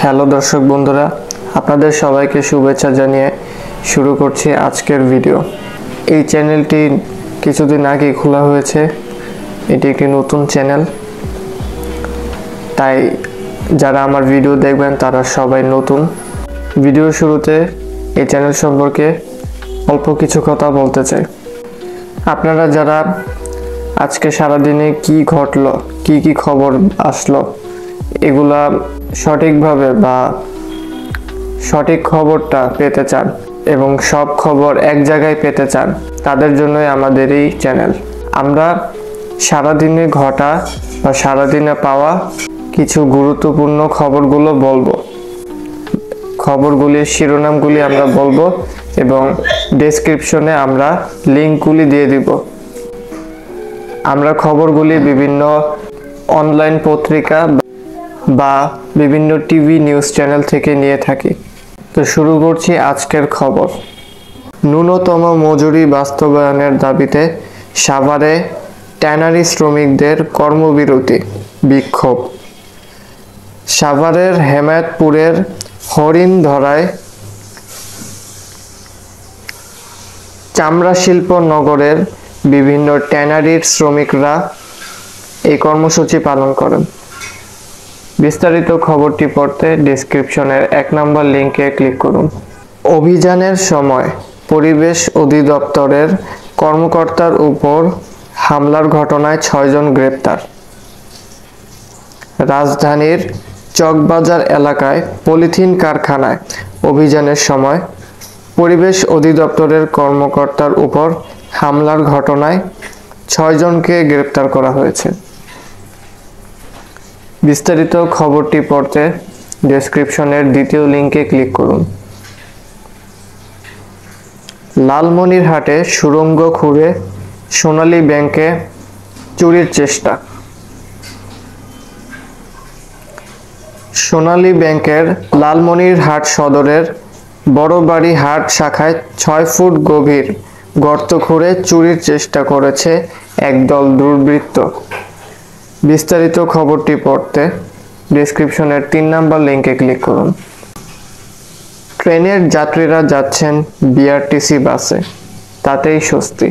Hello দর্শক বন্ধুরা, আপনাদের সবাইকে শুভেচ্ছা জানিয়ে শুরু করছি আজকের ভিডিও। এই চ্যানেলটি কিছুদিন আগে খোলা হয়েছে। এটি একটি নতুন চ্যানেল, তাই যারা আমার ভিডিও দেখবেন তারা সবাই নতুন। ভিডিওর শুরুতে এই চ্যানেল সম্পর্কে অল্প কিছু কথা বলতে চাই। আপনারা যারা আজকে সারাদিনে কি ঘটলো, কি খবর আসলো, এগুলা সঠিকভাবে বা সঠিক খবরটা পেতে চান এবং সব খবর এক জায়গায় পেতে চান, তাদের জন্যই আমাদের এই চ্যানেল। আমরা সারাদিনে ঘটা বা সারাদিনে পাওয়া কিছু গুরুত্বপূর্ণ খবরগুলো বলবো, খবরগুলির শিরোনামগুলি আমরা বলবো এবং ডেসক্রিপশনে আমরা লিঙ্কগুলি দিয়ে দিব। আমরা খবরগুলি বিভিন্ন অনলাইন পত্রিকা বা বিভিন্ন টিভি নিউজ চ্যানেল থেকে নিয়ে থাকি। তো শুরু করছি আজকের খবর। ন্যূনতম মজুরি বাস্তবায়নের দাবিতে সাভারে ট্যানারি শ্রমিকদের কর্মবিরতি, বিক্ষোভ। সাভারের হেমায়েতপুরের হরিণধরায় চামড়া শিল্প নগরের বিভিন্ন ট্যানারির শ্রমিকরা এই কর্মসূচি পালন করেন। বিস্তারিত খবরটি পড়তে ডেসক্রিপশনের 1 নম্বর লিঙ্কে ক্লিক করুন। অভিযানের সময় পরিবেশ অধিদপ্তরের কর্মকর্তার উপর হামলার ঘটনায় 6 জন গ্রেপ্তার। রাজধানীর চকবাজার এলাকায় পলিথিন কারখানায় অভিযানের সময় পরিবেশ অধিদপ্তরের কর্মকর্তার উপর হামলার ঘটনায় 6 জনকে গ্রেপ্তার করা হয়েছে। বিস্তারিত খবরটি পড়তে ডেসক্রিপশনের 2য় লিঙ্কে ক্লিক করুন। লালমনিরহাটে সুড়ঙ্গ খুঁড়ে সোনালী ব্যাংকে চুরির চেষ্টা। সোনালী ব্যাংকের লালমনিরহাট সদরের বড়বাড়ি হাট শাখায় 6 ফুট গভীর গর্ত খুঁড়ে চুরির চেষ্টা করেছে একদল দুর্বৃত্ত। বিস্তারিত খবরটি পড়তে ডেসক্রিপশনের 3 নম্বর লিঙ্কে ক্লিক করুন। ট্রেনের যাত্রীরা যাচ্ছেন বিআরটিসি বাসে, তাতেই স্বস্তি।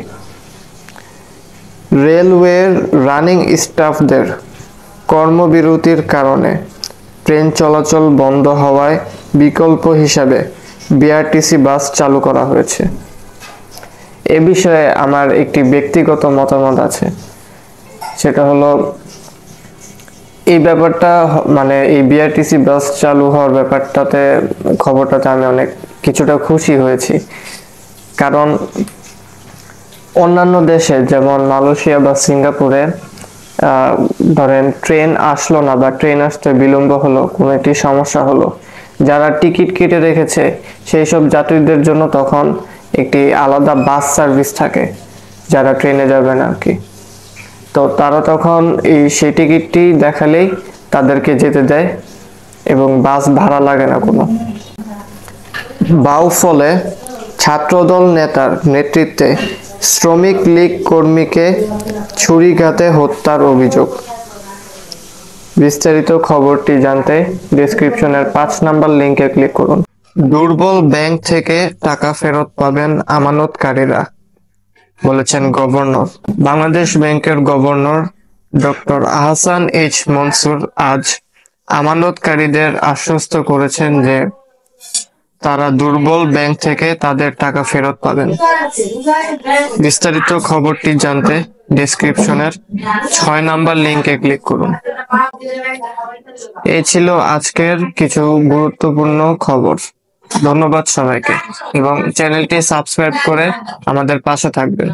রেলওয়ের রানিং স্টাফদের কর্মবিরতির কারণে ট্রেন চলাচল বন্ধ হওয়ায় বিকল্প হিসাবে বিআরটিসি বাস চালু করা হয়েছে। এ বিষয়ে আমার একটি ব্যক্তিগত মতামত আছে। সেটা হলো, এই ব্যাপারটা এই বিআরটিসি বাস চালু হওয়ার ব্যাপারটাতে, খবরটাতে আমি অনেক কিছুটা খুশি হয়েছি। কারণ অন্যান্য দেশে যেমন মালয়েশিয়া বা সিঙ্গাপুরে ধরেন ট্রেন আসলো না বা ট্রেন আসতে বিলম্ব হলো, কোনো একটি সমস্যা হলো, যারা টিকিট কেটে রেখেছে সেই সব যাত্রীদের জন্য তখন একটি আলাদা বাস সার্ভিস থাকে, যারা ট্রেনে যাবেন আর কি। তো তারা তখন সেই টিকিটটি দেখালেই তাদেরকে যেতে দেয় এবং বাস ভাড়া লাগে না কোনো। বাউফলে ছাত্রদল নেতার নেতৃত্বে শ্রমিক লীগ কর্মীকে ছুরিঘাতে হত্যার অভিযোগ। বিস্তারিত খবরটি জানতে ডেসক্রিপশনের 5 নম্বর লিঙ্কে ক্লিক করুন। দুর্বল ব্যাংক থেকে টাকা ফেরত পাবেন আমানতকারীরা, বলেছেন গভর্নর। বাংলাদেশ ব্যাংকের governor doctor Ahsan H Mansur আজ আমানতকারীদের আশ্বস্ত করেছেন যে তারা দুর্বল ব্যাংক থেকে তাদের টাকা ফেরত পাবেন। বিস্তারিত খবরটি জানতে ডেসক্রিপশনের 6 নম্বর লিঙ্কে ক্লিক করুন। এই ছিল আজকের কিছু গুরুত্বপূর্ণ খবর। ধন্যবাদ সবাইকে এবং চ্যানেলটি সাবস্ক্রাইব করে আমাদের পাশে থাকবেন।